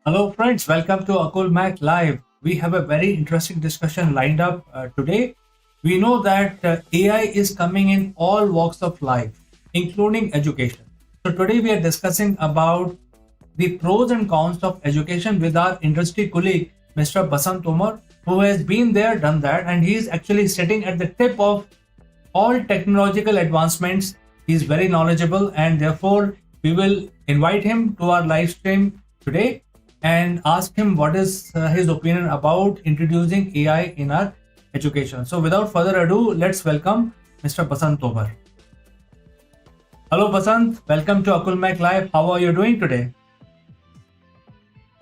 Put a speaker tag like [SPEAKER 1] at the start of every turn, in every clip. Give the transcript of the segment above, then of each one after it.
[SPEAKER 1] Hello, friends. Welcome to Akulmach Live. We have a very interesting discussion lined up today. We know that AI is coming in all walks of life, including education. So today we are discussing about the pros and cons of education with our industry colleague, Mr. Basant Umar, who has been there, done that, and he is actually sitting at the tip of all technological advancements. He is very knowledgeable, and therefore, we will invite him to our live stream today and ask him what is his opinion about introducing AI in our education. So, without further ado, let's welcome Mr. Basant Tobar. Hello, Basant. Welcome to Akulmach Live. How are you doing today?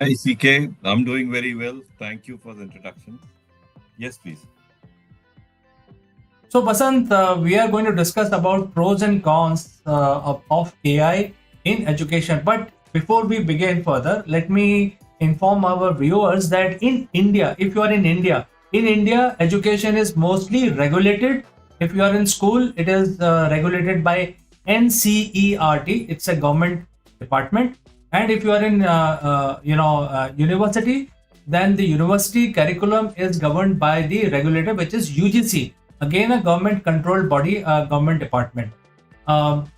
[SPEAKER 2] Hi, CK. I'm doing very well. Thank you for the introduction. Yes, please.
[SPEAKER 1] So, Basant, we are going to discuss about pros and cons of AI in education. But before we begin further, let me inform our viewers that in India, if you are in India, education is mostly regulated. If you are in school, it is regulated by NCERT. It's a government department. And if you are in, university, then the university curriculum is governed by the regulator, which is UGC, again a government controlled body, a government department.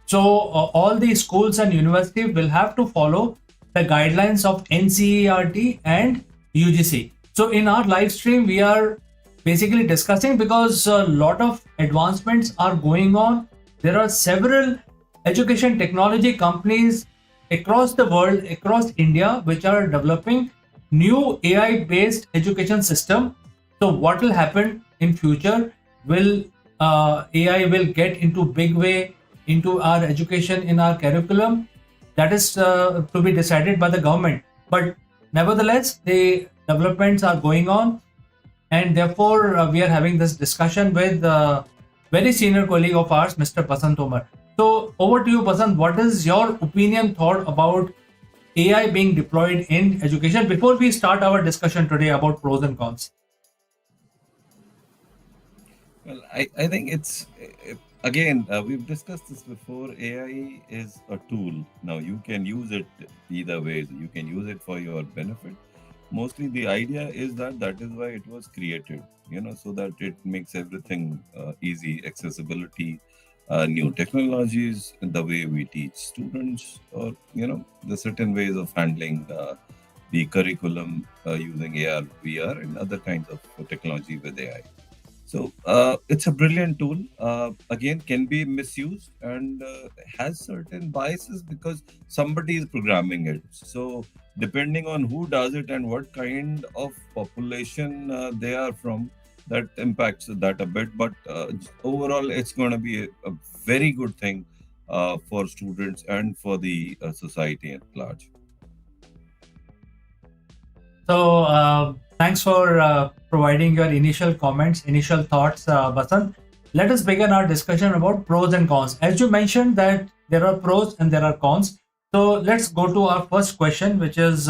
[SPEAKER 1] So all the schools and universities will have to follow the guidelines of NCERT and UGC. So in our live stream, we are basically discussing because a lot of advancements are going on. There are several education technology companies across the world, across India, which are developing new AI based education system. So what will happen in future? Will AI will get into big way into our education in our curriculum? That is to be decided by the government. But nevertheless, the developments are going on, and therefore we are having this discussion with very senior colleague of ours, Mr. Basant Omar. So over to you, Basant. What is your opinion, thought about AI being deployed in education before we start our discussion today about pros and cons?
[SPEAKER 2] Well, I think again, we've discussed this before. AI is a tool. Now, you can use it either ways. You can use it for your benefit. Mostly, the idea is that is why it was created, so that it makes everything easy, accessibility, new technologies, the way we teach students, or, the certain ways of handling the curriculum using AR, VR, and other kinds of technology with AI. So it's a brilliant tool. Again, can be misused and has certain biases because somebody is programming it. So depending on who does it and what kind of population they are from, that impacts that a bit. But overall, it's going to be a very good thing for students and for the society at large.
[SPEAKER 1] So, thanks for providing your initial comments, initial thoughts, Basant. Let us begin our discussion about pros and cons. As you mentioned that there are pros and there are cons. So, let's go to our first question, which is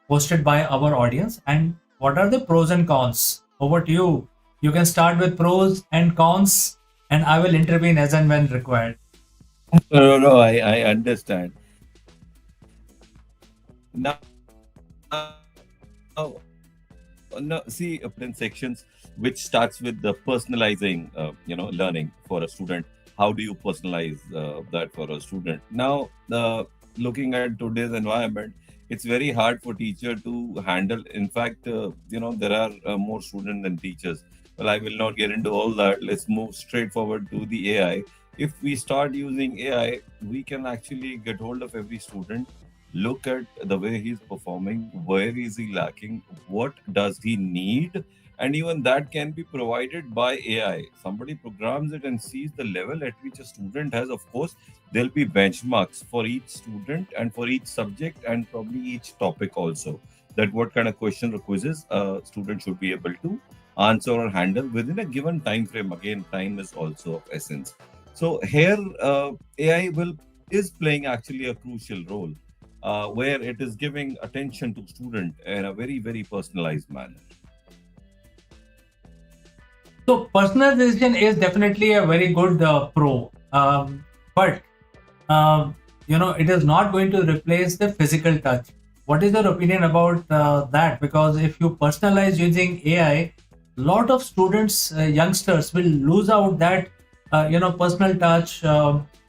[SPEAKER 1] posted by our audience. And what are the pros and cons? Over to you. You can start with pros and cons, and I will intervene as and when required.
[SPEAKER 2] No, I understand. Now, no, see, certain sections which starts with the personalizing, learning for a student. How do you personalize that for a student? Now, looking at today's environment, it's very hard for teacher to handle. In fact, there are more students than teachers. Well, I will not get into all that. Let's move straight forward to the AI. If we start using AI, we can actually get hold of every student, look at the way he's performing, where is he lacking, what does he need, and even that can be provided by AI. Somebody programs it and sees the level at which a student has. Of course, there'll be benchmarks for each student and for each subject and probably each topic also. That what kind of question or quizzes a student should be able to answer or handle within a given time frame. Again, time is also of essence. So here, AI will is playing actually a crucial role where it is giving attention to student in a very, very personalized manner.
[SPEAKER 1] So personalization is definitely a very good pro, but uh, it is not going to replace the physical touch. What is your opinion about that? Because if you personalize using AI, lot of students, youngsters will lose out that personal touch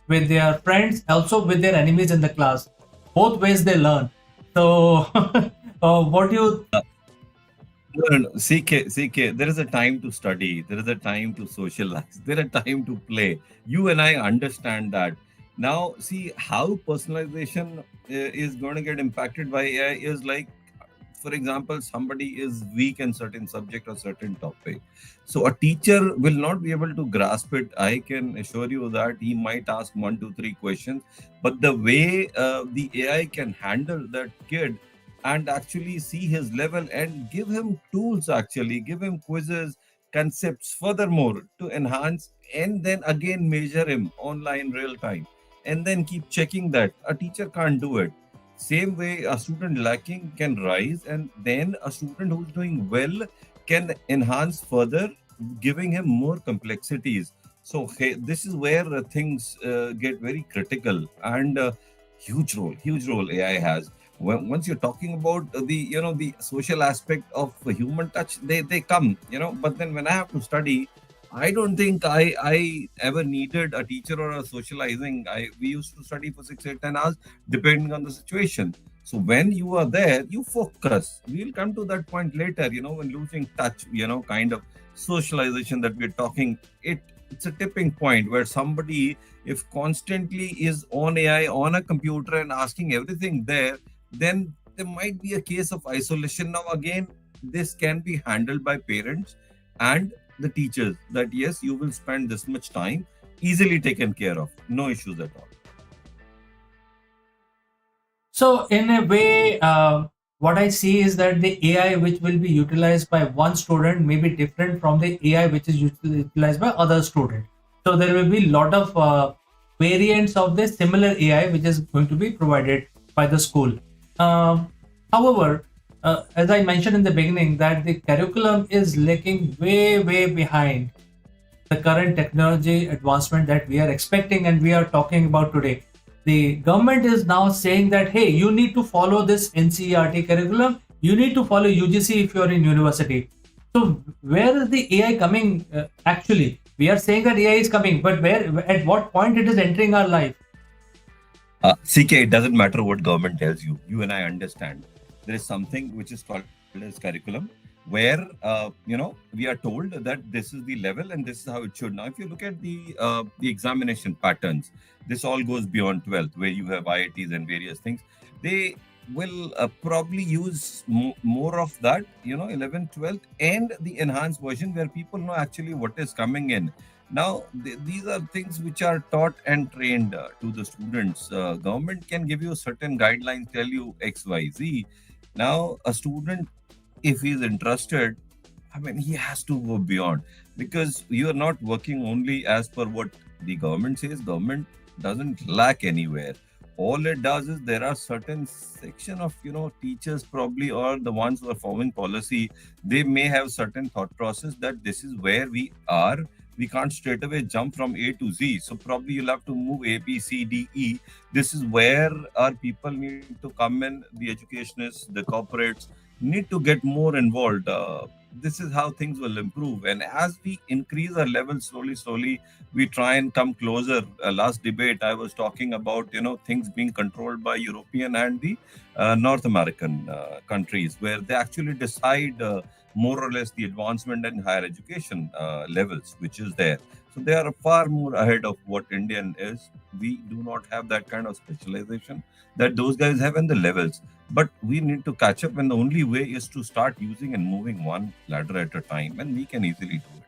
[SPEAKER 1] with their friends, also with their enemies in the class. Both ways they learn. So, what do you?
[SPEAKER 2] No. CK, there is a time to study, there is a time to socialize, there is a time to play. You and I understand that. Now, see how personalization is going to get impacted by AI is like, for example, somebody is weak in certain subject or certain topic. So a teacher will not be able to grasp it. I can assure you that he might ask one, two, three questions, but the way the AI can handle that kid and actually see his level and give him tools, actually give him quizzes, concepts furthermore to enhance, and then again measure him online real time, and then keep checking that a teacher can't do it. Same way, a student lacking can rise, and then a student who's doing well can enhance further, giving him more complexities. So hey, this is where things get very critical, and huge role AI has. Once you're talking about the social aspect of human touch, they come, but then when I have to study, I don't think I ever needed a teacher or a socializing. We used to study for 6, 8, 10 hours depending on the situation. So when you are there, you focus. We'll come to that point later, when losing touch, kind of socialization that we're talking, it's a tipping point where somebody, if constantly is on AI, on a computer and asking everything there, then there might be a case of isolation. Now, again, this can be handled by parents and the teachers, that yes, you will spend this much time, easily taken care of, no issues at all.
[SPEAKER 1] So, in a way, what I see is that the AI which will be utilized by one student may be different from the AI which is utilized by other student. So, there will be a lot of variants of the similar AI which is going to be provided by the school. However, as I mentioned in the beginning, that the curriculum is lagging way behind the current technology advancement that we are expecting and we are talking about today. The government is now saying that, hey, you need to follow this NCERT curriculum, you need to follow UGC if you're in university. So where is the AI coming? Actually, we are saying that AI is coming, but at what point it is entering our life?
[SPEAKER 2] CK, it doesn't matter what government tells you. You and I understand. There is something which is called as curriculum, where we are told that this is the level and this is how it should. Now, if you look at the examination patterns, this all goes beyond 12th, where you have IITs and various things. They will probably use more of that, 11th, 12th, and the enhanced version where people know actually what is coming in. Now, these are things which are taught and trained to the students. Government can give you certain guidelines, tell you X, Y, Z. Now, a student, if he's interested, I mean, he has to go beyond, because you are not working only as per what the government says. Government doesn't lack anywhere. All it does is there are certain section of teachers probably, or the ones who are forming policy, they may have certain thought process that this is where we are. We can't straight away jump from A to Z. So probably you'll have to move A, B, C, D, E. This is where our people need to come in. The educationists, the corporates need to get more involved. This is how things will improve. And as we increase our level slowly, we try and come closer. Last debate, I was talking about, things being controlled by European and the North American countries, where they actually decide more or less the advancement and higher education levels, which is there. So they are far more ahead of what Indian is. We do not have that kind of specialization that those guys have in the levels. But we need to catch up, and the only way is to start using and moving one ladder at a time, and we can easily do it.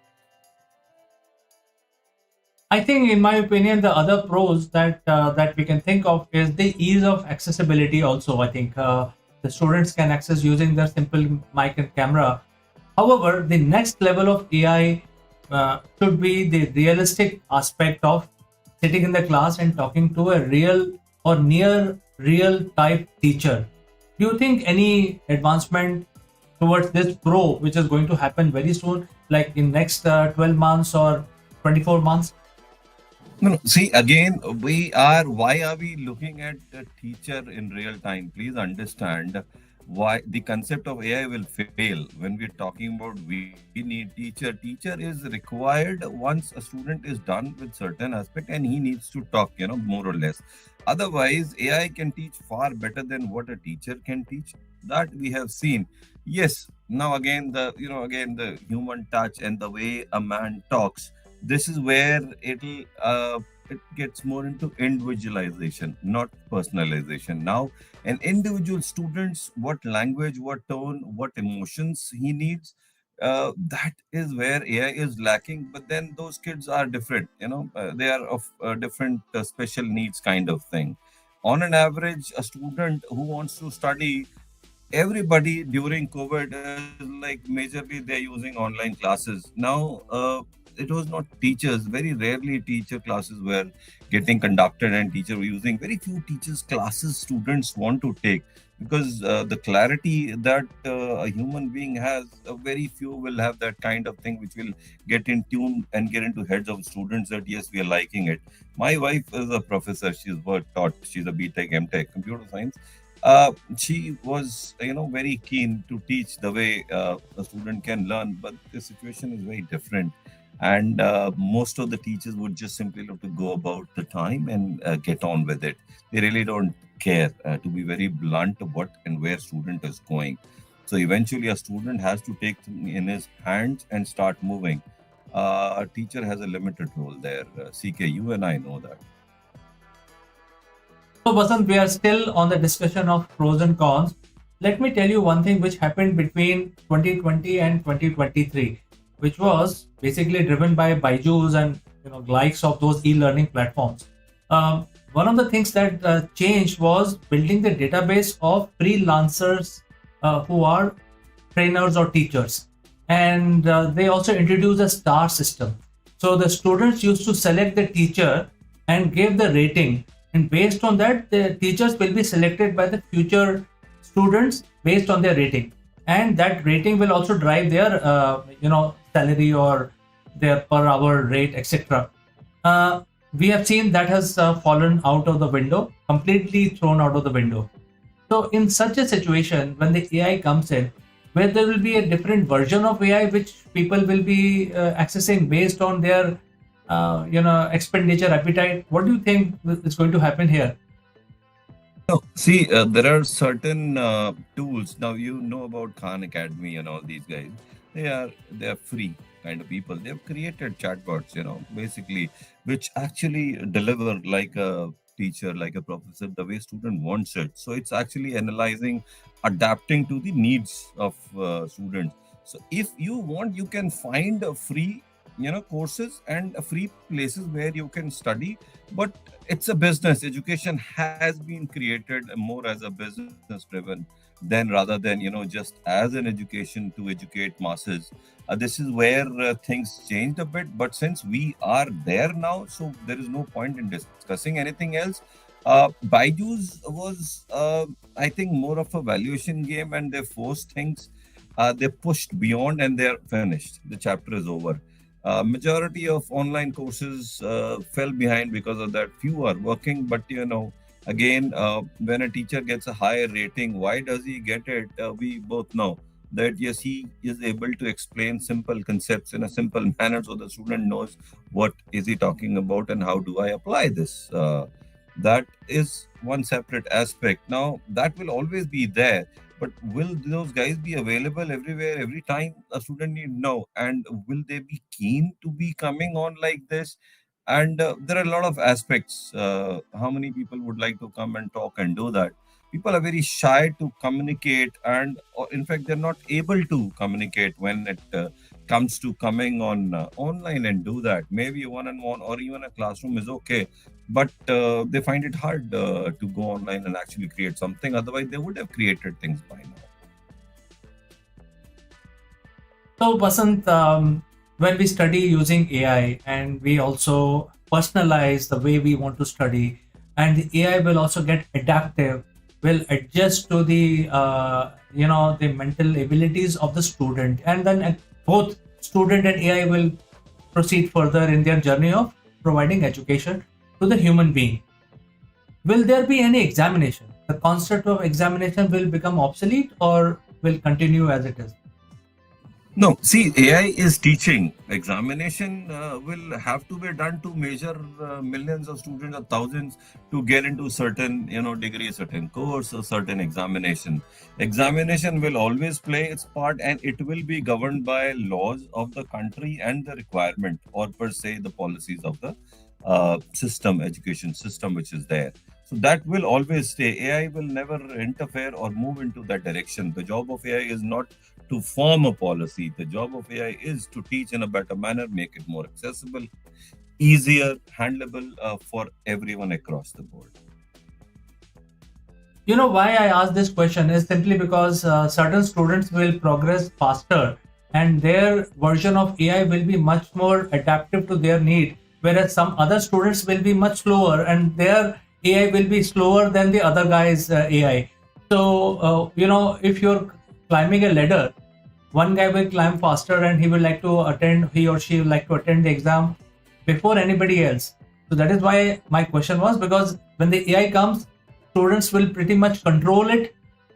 [SPEAKER 1] I think, in my opinion, the other pros that we can think of is the ease of accessibility. Also, I think the students can access using their simple mic and camera. However, the next level of AI should be the realistic aspect of sitting in the class and talking to a real or near real type teacher. Do you think any advancement towards this pro, which is going to happen very soon, like in next 12 months or 24 months?
[SPEAKER 2] No, no. See, again, why are we looking at the teacher in real time? Please understand why the concept of AI will fail when we're talking about we need teacher. Teacher is required once a student is done with certain aspect and he needs to talk, more or less. Otherwise, AI can teach far better than what a teacher can teach. That we have seen. Yes, now again again the human touch and the way a man talks, this is where it gets more into individualization, not personalization. Now an individual students, what language, what tone, what emotions he needs, that is where AI is lacking. But then those kids are different, they are of different special needs kind of thing. On an average, a student who wants to study, everybody during COVID is like majorly they're using online classes. Now, it was not teachers. Very rarely teacher classes were getting conducted and teacher were using. Very few teachers classes students want to take, because the clarity that a human being has, very few will have that kind of thing which will get in tune and get into heads of students that yes, we are liking it. My wife is a professor. She's work taught. She's a BTech, MTech, computer science. She was very keen to teach the way a student can learn, but the situation is very different, and most of the teachers would just simply love to go about the time and get on with it. They really don't care, to be very blunt, what and where student is going. So eventually a student has to take things in his hands and start moving. A teacher has a limited role there. CK, you and I know that.
[SPEAKER 1] So, Basant, we are still on the discussion of pros and cons. Let me tell you one thing which happened between 2020 and 2023, which was basically driven by Byju's and likes of those e-learning platforms. One of the things that changed was building the database of freelancers who are trainers or teachers, and they also introduced a star system. So the students used to select the teacher and give the rating, and based on that the teachers will be selected by the future students based on their rating, and that rating will also drive their salary or their per hour rate, etc. We have seen that has fallen out of the window, completely thrown out of the window. So in such a situation, when the AI comes in, where there will be a different version of AI which people will be accessing based on their expenditure appetite, what do you think is going to happen here?
[SPEAKER 2] No, see, there are certain tools. Now you know about Khan Academy and all these guys. They are free kind of people. They have created chatbots, basically, which actually deliver like a teacher, like a professor, the way student wants it. So it's actually analyzing, adapting to the needs of students. So if you want, you can find a free, courses and free places where you can study. But it's a business. Education has been created more as a business driven than rather than just as an education to educate masses. This is where things changed a bit, but since we are there now, so there is no point in discussing anything else. Baiju's was, I think, more of a valuation game, and they forced things. They pushed beyond, and they're finished. The chapter is over. Majority of online courses fell behind because of that. Few are working, but again, when a teacher gets a higher rating, why does he get it? We both know that yes, he is able to explain simple concepts in a simple manner, so the student knows what is he talking about and how do I apply this. That is one separate aspect. Now that will always be there, but will those guys be available everywhere, every time a student need? No. And will they be keen to be coming on like this? And there are a lot of aspects. How many people would like to come and talk and do that? People are very shy to communicate, and in fact, they're not able to communicate when it comes to coming on online and do that. Maybe one on one or even a classroom is okay, but they find it hard to go online and actually create something. Otherwise, they would have created things by now.
[SPEAKER 1] So, Basant, when we study using AI and we also personalize the way we want to study, and the AI will also get adaptive, will adjust to the the mental abilities of the student, and then both student and AI will proceed further in their journey of providing education to the human being. Will there be any examination? The concept of examination will become obsolete or will continue as it is?
[SPEAKER 2] No, see, AI is teaching. Examination will have to be done to measure millions of students or thousands to get into certain, degree, certain course, or certain examination. Examination will always play its part, and it will be governed by laws of the country and the requirement, or per se, the policies of the system, education system, which is there. So that will always stay. AI will never interfere or move into that direction. The job of AI is not to form a policy. The job of AI is to teach in a better manner, make it more accessible, easier, handleable for everyone across the board.
[SPEAKER 1] You know why I ask this question is simply because certain students will progress faster and their version of AI will be much more adaptive to their need, whereas some other students will be much slower and their AI will be slower than the other guy's AI. So, if you're climbing a ladder, one guy will climb faster and he or she will like to attend the exam before anybody else. So that is why my question was, because when the AI comes, students will pretty much control it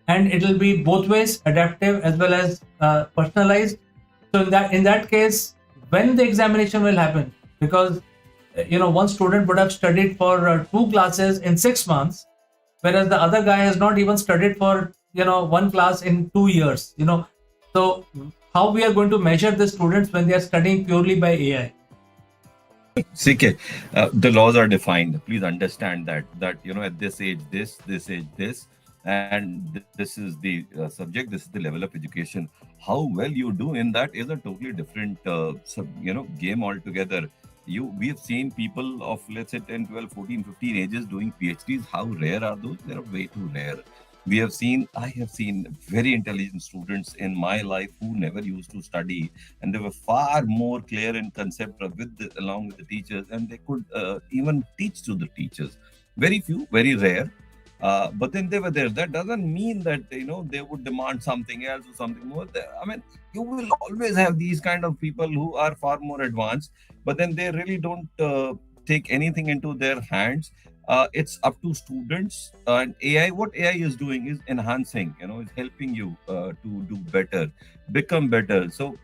[SPEAKER 1] and it will be both ways, adaptive as well as personalized. So in that case, when the examination will happen, because one student would have studied for two classes in 6 months, whereas the other guy has not even studied for one class in 2 years. So how we are going to measure the students when they are studying purely by AI?
[SPEAKER 2] CK, the laws are defined. Please understand that at this age this age this, and this is the subject. This is the level of education. How well you do in that is a totally different game altogether. We have seen people of, let's say, 10, 12, 14, 15 ages doing PhDs. How rare are those? They're way too rare. I have seen very intelligent students in my life who never used to study, and they were far more clear in concept along with the teachers, and they could even teach to the teachers. Very few, very rare. But then they were there. That doesn't mean that they would demand something else or something more. I mean, you will always have these kind of people who are far more advanced, but then they really don't take anything into their hands. It's up to students and AI. What AI is doing is enhancing, is helping you to do better, become better. So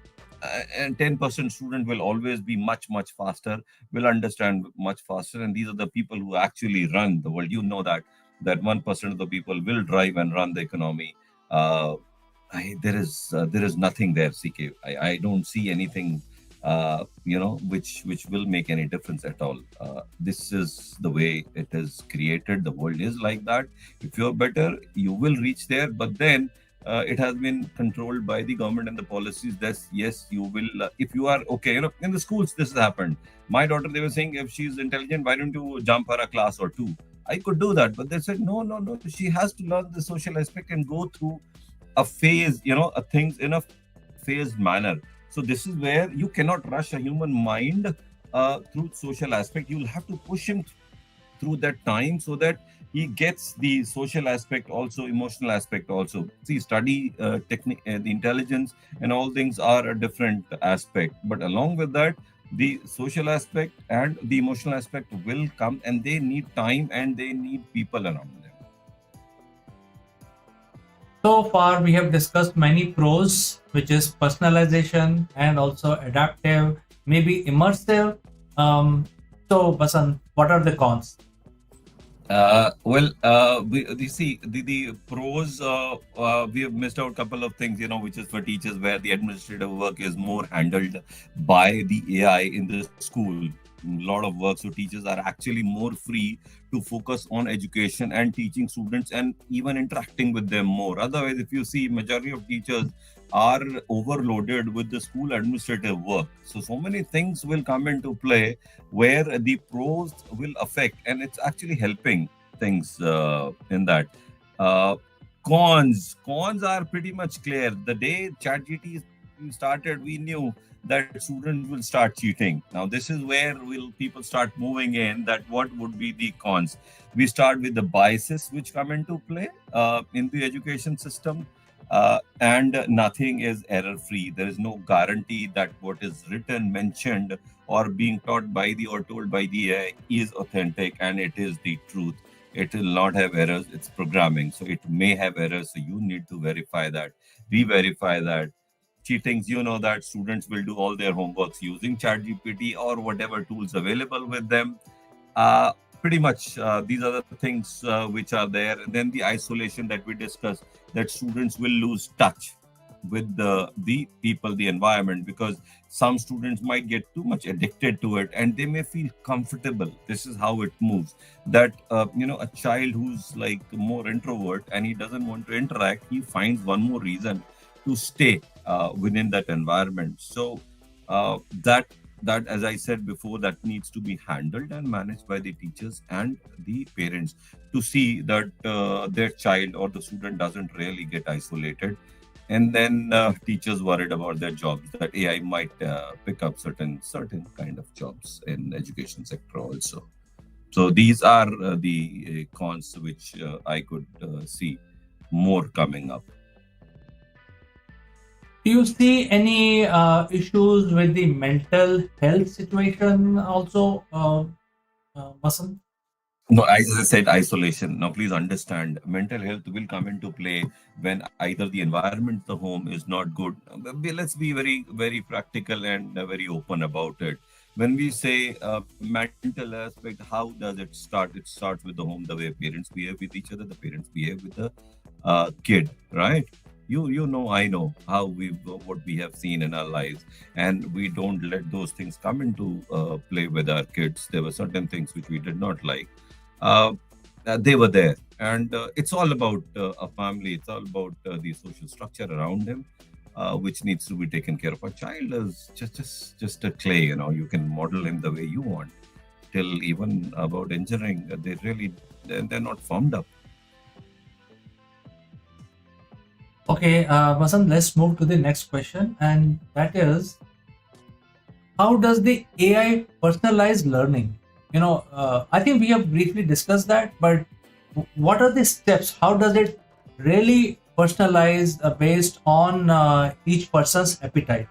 [SPEAKER 2] and 10% student will always be much faster, will understand much faster, and these are the people who actually run the world. That 1% of the people will drive and run the economy. uh, there is nothing there, CK. I don't see anything which will make any difference at all. This is the way it is created. The world is like that. If you're better, you will reach there. But then it has been controlled by the government and the policies. That yes, you will. If you are okay, in the schools this has happened. My daughter, they were saying, if she's intelligent, why don't you jump her a class or two? I could do that, but they said no, no, no. She has to learn the social aspect and go through a phase, a things in a phased manner. So this is where you cannot rush a human mind through social aspect. You'll have to push him through that time so that he gets the social aspect also, emotional aspect also. See, study technique, the intelligence and all things are a different aspect, but along with that, the social aspect and the emotional aspect will come, and they need time and they need people around them.
[SPEAKER 1] So far, we have discussed many pros, which is personalization and also adaptive, maybe immersive. So, Basant, what are the cons?
[SPEAKER 2] You see, the pros, we have missed out a couple of things, which is for teachers, where the administrative work is more handled by the AI in the school. A lot of work, so teachers are actually more free to focus on education and teaching students and even interacting with them more. Otherwise, if you see, majority of teachers are overloaded with the school administrative work. So many things will come into play where the pros will affect, and it's actually helping things in that. Uh, cons are pretty much clear. The day ChatGPT started, we knew that students will start cheating. Now this is where will people start moving in, that what would be the cons. We start with the biases which come into play in the education system. And nothing is error free. There is no guarantee that what is written, mentioned, or being taught by the or told by the AI is authentic and it is the truth. It will not have errors. It's programming, so it may have errors. So you need to verify that, re-verify that. Cheatings, you know that students will do all their homeworks using ChatGPT or whatever tools available with them. uh, Pretty much these are the things which are there. And then the isolation that we discussed, that students will lose touch with the people, the environment, because some students might get too much addicted to it and they may feel comfortable. This is how it moves. That a child who's like more introvert and he doesn't want to interact, he finds one more reason to stay within that environment. So that as I said before, that needs to be handled and managed by the teachers and the parents to see that their child or the student doesn't really get isolated. And then teachers worried about their jobs, that AI might pick up certain kind of jobs in education sector also. So these are the cons which I could see more coming up.
[SPEAKER 1] Do you see any issues with the mental health situation also, Vasant?
[SPEAKER 2] No, as I said, isolation. Now, please understand, mental health will come into play when either the environment, the home is not good. Let's be very, very practical and very open about it. When we say mental aspect, how does it start? It starts with the home, the way parents behave with each other, the parents behave with the kid, right? You know, I know how we what we have seen in our lives, and we don't let those things come into play with our kids. There were certain things which we did not like. uh, they were there, and it's all about a family. It's all about the social structure around him, which needs to be taken care of. A child is just a clay. You can model him the way you want. Till even about engineering, they're not formed up.
[SPEAKER 1] Okay, Vasant, let's move to the next question, and that is, how does the AI personalize learning? I think we have briefly discussed that, but what are the steps? How does it really personalize based on each person's appetite?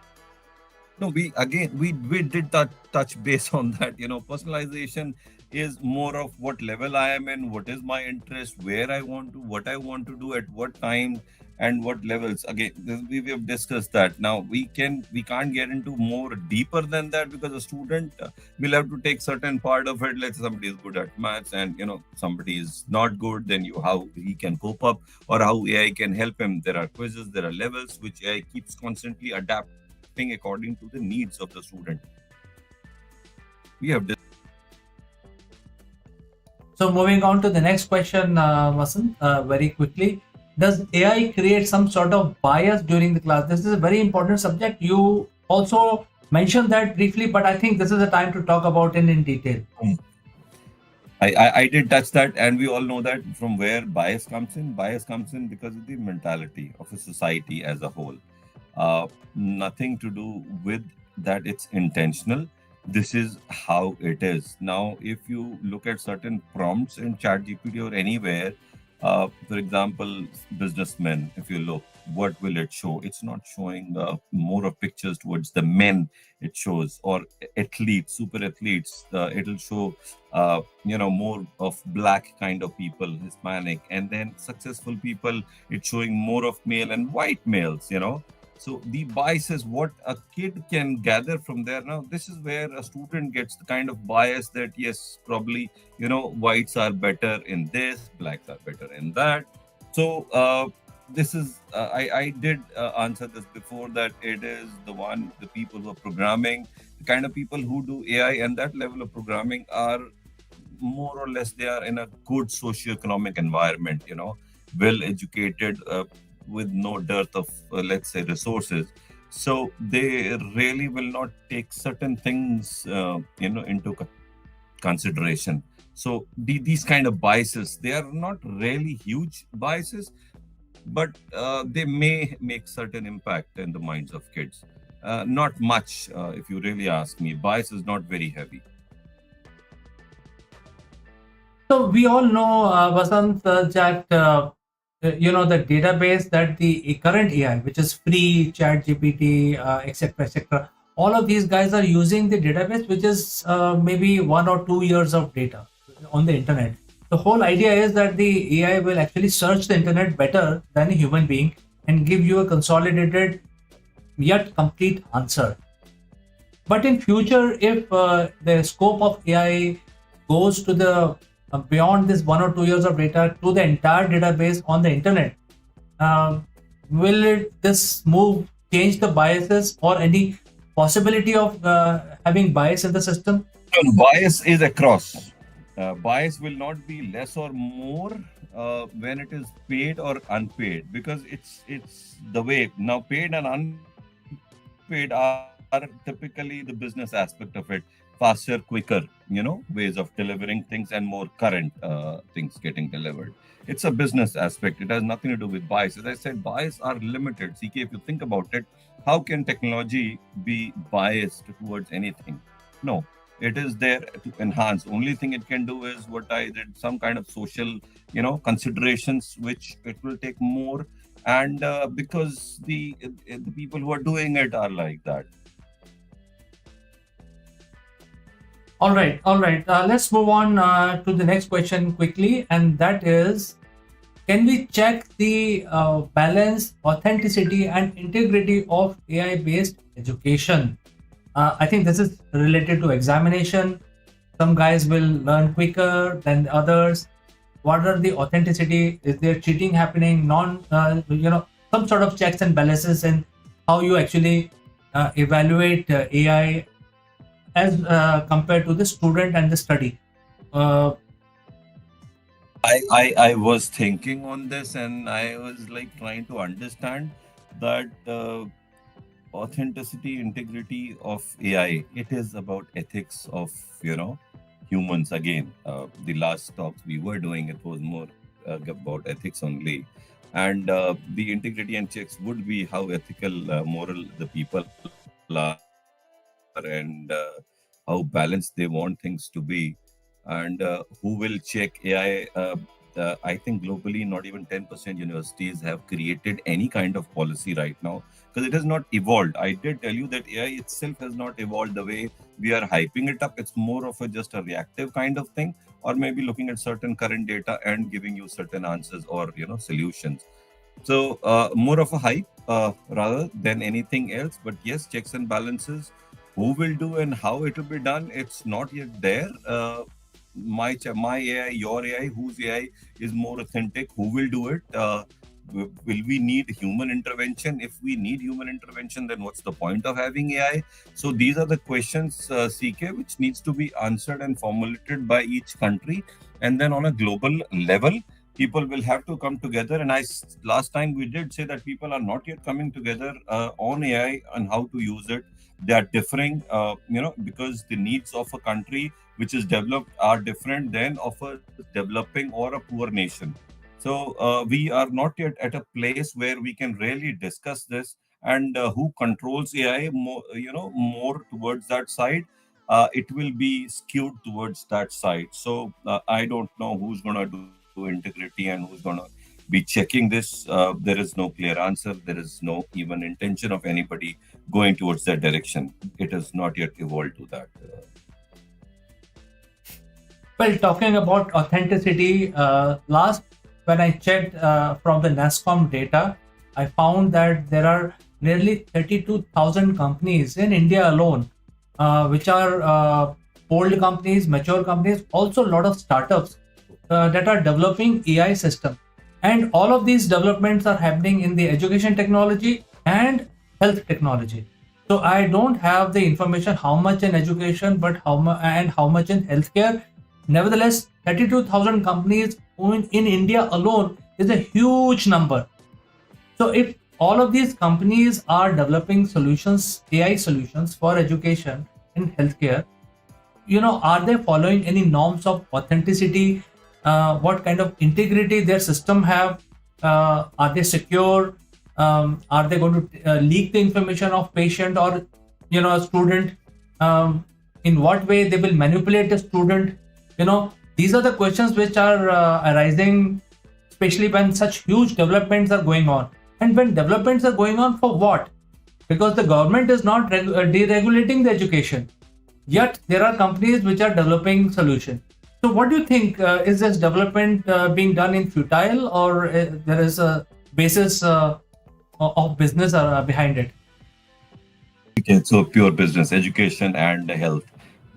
[SPEAKER 2] No, we did that touch base on that. Personalization is more of what level I am in, what is my interest, where I want to, what I want to do at what time, and what levels. Again, we have discussed that. Now we can't get into more deeper than that, because a student will have to take certain part of it. Let's say somebody is good at maths and somebody is not good, then you how he can cope up, or how AI can help him. There are quizzes, there are levels which AI keeps constantly adapting according to the needs of the student. We have
[SPEAKER 1] So moving on to the next question, Vasant, very quickly. Does AI create some sort of bias during the class? This is a very important subject. You also mentioned that briefly, but I think this is the time to talk about it in detail.
[SPEAKER 2] I did touch that, and we all know that from where bias comes in. Bias comes in because of the mentality of a society as a whole. Nothing to do with that it's intentional. This is how it is. Now, if you look at certain prompts in ChatGPT or anywhere, for example, businessmen, if you look, what will it show? It's not showing more of pictures towards the men. It shows, or athletes, super athletes. It'll show, more of black kind of people, Hispanic, and then successful people. It's showing more of male and white males. So the bias is what a kid can gather from there. Now, this is where a student gets the kind of bias that yes, probably whites are better in this, blacks are better in that. So this is I did answer this before, that it is the people who are programming, the kind of people who do AI and that level of programming are more or less, they are in a good socio-economic environment, well educated, with no dearth of let's say resources. So they really will not take certain things into consideration. So these kind of biases, they are not really huge biases, but they may make certain impact in the minds of kids. Not much, if you really ask me. Bias is not very heavy.
[SPEAKER 1] So we all know, Vasant, that the database that the current AI, which is free, Chat GPT, etc., etc. All of these guys are using the database, which is maybe 1 or 2 years of data on the internet. The whole idea is that the AI will actually search the internet better than a human being and give you a consolidated yet complete answer. But in future, if the scope of AI goes to the beyond this 1 or 2 years of data to the entire database on the internet, uh, will this move change the biases or any possibility of having bias in the system?
[SPEAKER 2] Bias is across. Bias will not be less or more when it is paid or unpaid, because it's the way now paid and unpaid are typically the business aspect of it. Faster, quicker, ways of delivering things and more current things getting delivered. It's a business aspect. It has nothing to do with bias. As I said, bias are limited. CK, if you think about it, how can technology be biased towards anything? No, it is there to enhance. Only thing it can do is what I did, some kind of social, considerations, which it will take more. And because the people who are doing it are like that.
[SPEAKER 1] All right, all right. Let's move on to the next question quickly, and that is: can we check the balance, authenticity, and integrity of AI-based education? I think this is related to examination. Some guys will learn quicker than others. What are the authenticity? Is there cheating happening? Some sort of checks and balances, and how you actually evaluate AI as compared to the student and the study. Uh,
[SPEAKER 2] I was thinking on this, and I was like trying to understand that authenticity, integrity of AI. It is about ethics of humans. Again, the last talks we were doing, it was more about ethics only, and the integrity and checks would be how ethical, moral the people are, and how balanced they want things to be, and who will check AI. I think globally, not even 10% universities have created any kind of policy right now, because it has not evolved. I did tell you that AI itself has not evolved the way we are hyping it up. It's more of a just a reactive kind of thing, or maybe looking at certain current data and giving you certain answers or solutions. So more of a hype rather than anything else. But yes, checks and balances. Who will do and how it will be done? It's not yet there. My AI, your AI, whose AI is more authentic? Who will do it? Will we need human intervention? If we need human intervention, then what's the point of having AI? So these are the questions, CK, which needs to be answered and formulated by each country, and then on a global level people will have to come together. And last time we did say that people are not yet coming together on AI and how to use it. They are differing, because the needs of a country which is developed are different than of a developing or a poor nation. So we are not yet at a place where we can really discuss this, and who controls AI more, more towards that side. It will be skewed towards that side. So I don't know who's going to do integrity and who's going to be checking this. There is no clear answer. There is no even intention of anybody going towards that direction. It has not yet evolved to that.
[SPEAKER 1] well, talking about authenticity, last when I checked from the NASCOM data, I found that there are nearly 32,000 companies in India alone, which are old companies, mature companies, also a lot of startups that are developing AI system. And all of these developments are happening in the education technology and health technology. So I don't have the information how much in education, but how much in healthcare. Nevertheless, 32,000 companies in India alone is a huge number. So if all of these companies are developing solutions, AI solutions for education and healthcare, are they following any norms of authenticity? What kind of integrity their system have? Are they secure? Are they going to leak the information of patient or a student? In what way they will manipulate the student? These are the questions which are arising especially when such huge developments are going on. And when developments are going on for what? Because the government is not deregulating the education. Yet there are companies which are developing solutions. So what do you think? Is this development being done in futile, or there is a basis of business behind it?
[SPEAKER 2] Okay, so pure business, education and health,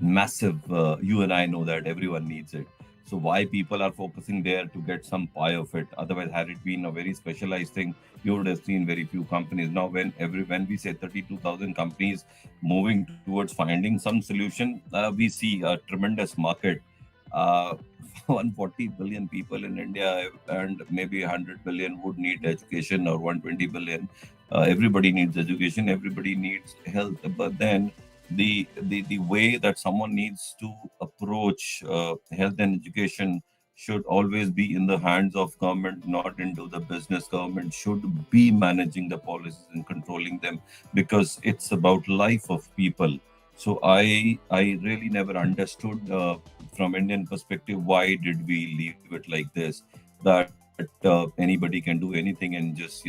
[SPEAKER 2] massive. You and I know that everyone needs it. So why people are focusing there to get some pie of it? Otherwise, had it been a very specialized thing, you would have seen very few companies. Now, when we say 32,000 companies moving towards finding some solution, we see a tremendous market. Uh, 140 billion people in India and maybe 100 billion would need education, or 120 billion. Everybody needs education, everybody needs health, but then the way that someone needs to approach health and education should always be in the hands of government, not into the business. Government should be managing the policies and controlling them, because it's about life of people. So I really never understood from Indian perspective, why did we leave it like this, that anybody can do anything and just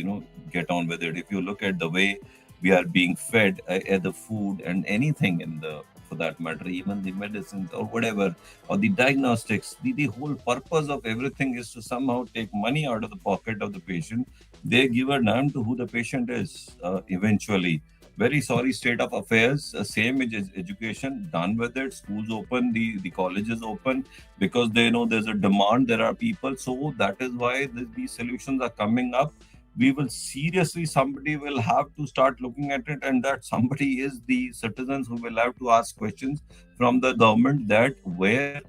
[SPEAKER 2] get on with it. If you look at the way we are being fed, the food and anything in the, for that matter, even the medicines or whatever, or the diagnostics, the whole purpose of everything is to somehow take money out of the pocket of the patient. They give a damn to who the patient is eventually. Very sorry state of affairs. Same is education, done with it. Schools open, the colleges open, because they know there's a demand, there are people. So that is why these solutions are coming up. We will seriously, somebody will have to start looking at it, and that somebody is the citizens who will have to ask questions from the government, that where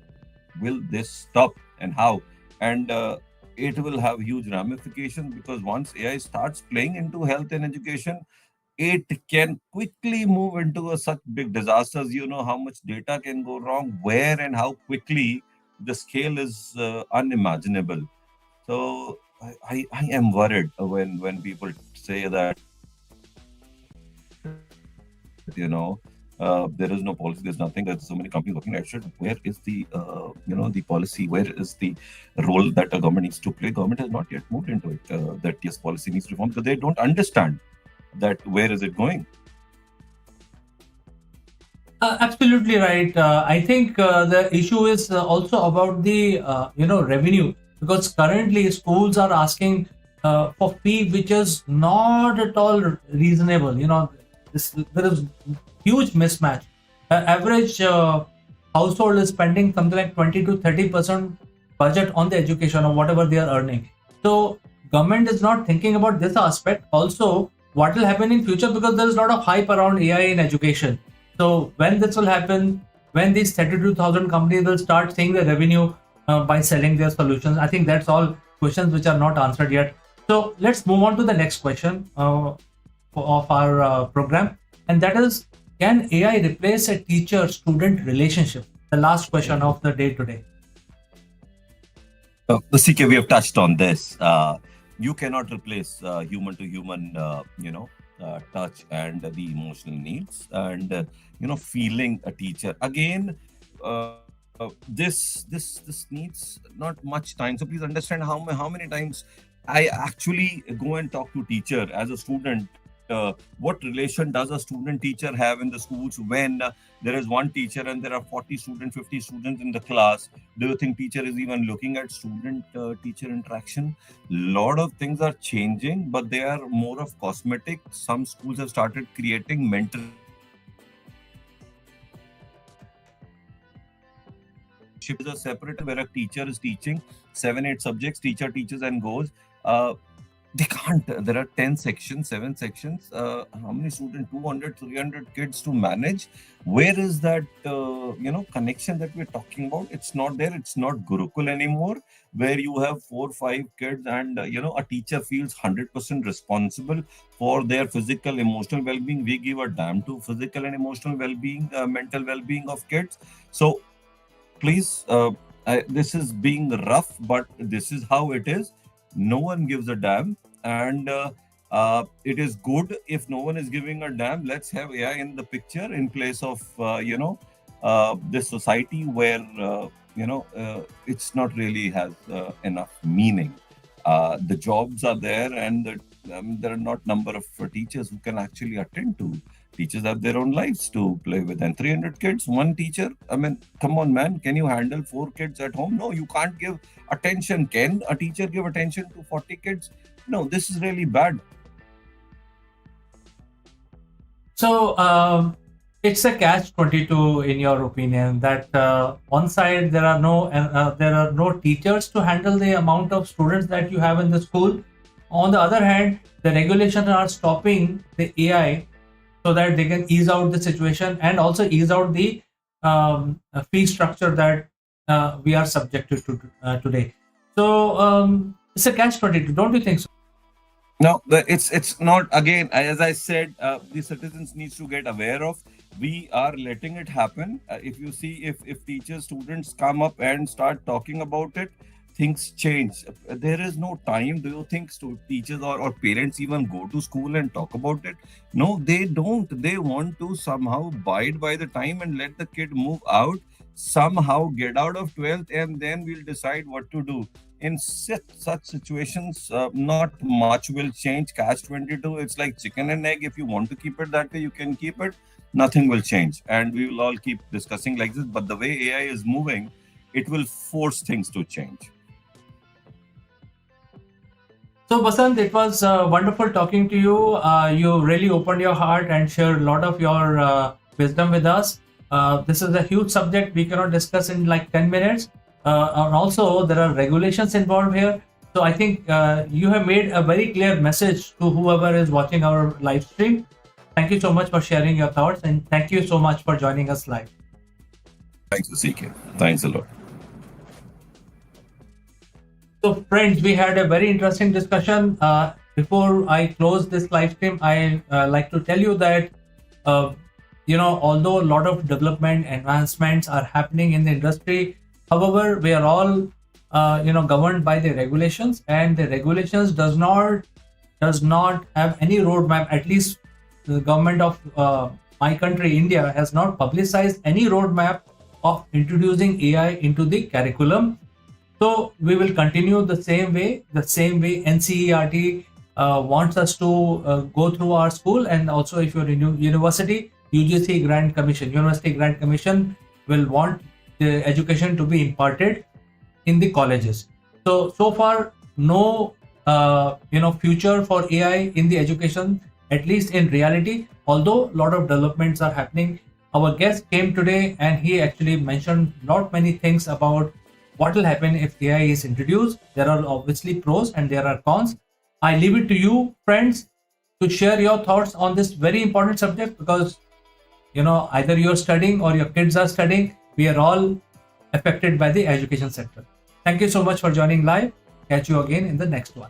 [SPEAKER 2] will this stop and how. And it will have huge ramifications, because once AI starts playing into health and education, it can quickly move into such big disasters. You know how much data can go wrong, where and how quickly. The scale is unimaginable. So I am worried when people say that there is no policy, there's nothing, there's so many companies working at it. Where is the the policy? Where is the role that a government needs to play? Government has not yet moved into it. That yes, policy needs reform, because they don't understand that where is it going.
[SPEAKER 1] Absolutely right. I think the issue is also about the revenue, because currently schools are asking for fee which is not at all reasonable. There is huge mismatch. Average household is spending something like 20 to 30% budget on the education or whatever they are earning. So government is not thinking about this aspect. Also, what will happen in future, because there is a lot of hype around AI in education. So when this will happen, when these 32,000 companies will start seeing the revenue by selling their solutions, I think that's all questions which are not answered yet. So let's move on to the next question of our program, and that is, can AI replace a teacher-student relationship? The last question of the day today.
[SPEAKER 2] CK, we have touched on this. You cannot replace human to human, touch and the emotional needs, and feeling a teacher. Again, this needs not much time. So please understand how many times I actually go and talk to teacher as a student. What relation does a student teacher have in the schools when there is one teacher and there are 40 students, 50 students in the class? Do you think teacher is even looking at student teacher interaction? Lot of things are changing, but they are more of cosmetic. Some schools have started creating mentorship is a separate, where a teacher is teaching 7 8 subjects, teacher teaches and goes. They can't. There are 10 sections, 7 sections. How many students? 200, 300 kids to manage. Where is that, connection that we're talking about? It's not there. It's not Gurukul anymore, where you have 4 5 kids and, a teacher feels 100% responsible for their physical, emotional well-being. We give a damn to physical and emotional well-being, mental well-being of kids. So please, this is being rough, but this is how it is. No one gives a damn, and it is good if no one is giving a damn. Let's have AI in the picture in place of this society where it's not really has enough meaning. The jobs are there, and there are not number of teachers who can actually attend to. Teachers have their own lives to play with, and 300 kids, one teacher. I mean, come on, man, can you handle 4 kids at home? No, you can't give attention. Can a teacher give attention to 40 kids? No, this is really bad.
[SPEAKER 1] So it's a catch-22 in your opinion that one side there are no teachers to handle the amount of students that you have in the school. On the other hand, the regulations are stopping the AI so that they can ease out the situation and also ease out the fee structure that we are subjected to today. So it's a catch-22, don't you think so?
[SPEAKER 2] No, it's not. Again, as I said, the citizens needs to get aware of. We are letting it happen. If you see, if teachers, students come up and start talking about it, things change. There is no time. Do you think teachers or parents even go to school and talk about it? No, they don't. They want to somehow bide by the time and let the kid move out, somehow get out of 12th, and then we'll decide what to do. In such situations, not much will change. Catch 22, it's like chicken and egg. If you want to keep it that way, you can keep it. Nothing will change. And we will all keep discussing like this. But the way AI is moving, it will force things to change.
[SPEAKER 1] So, Basant, it was wonderful talking to you. You really opened your heart and shared a lot of your wisdom with us. This is a huge subject we cannot discuss in like 10 minutes. And also, there are regulations involved here. So, I think you have made a very clear message to whoever is watching our live stream. Thank you so much for sharing your thoughts, and thank you so much for joining us live.
[SPEAKER 2] Thanks, CK. Thanks a lot.
[SPEAKER 1] So, friends, we had a very interesting discussion. Before I close this live stream, I like to tell you that, although a lot of development advancements are happening in the industry, however, we are all, governed by the regulations, and the regulations does not have any roadmap. At least the government of my country, India, has not publicized any roadmap of introducing AI into the curriculum. So we will continue the same way NCERT wants us to go through our school, and also if you're in university, University Grant Commission will want the education to be imparted in the colleges. So far, no future for AI in the education, at least in reality, although a lot of developments are happening. Our guest came today and he actually mentioned not many things about what will happen if AI is introduced. There are obviously pros and there are cons. I leave it to you, friends, to share your thoughts on this very important subject, because either you're studying or your kids are studying. We are all affected by the education sector. Thank you so much for joining live. Catch you again in the next one.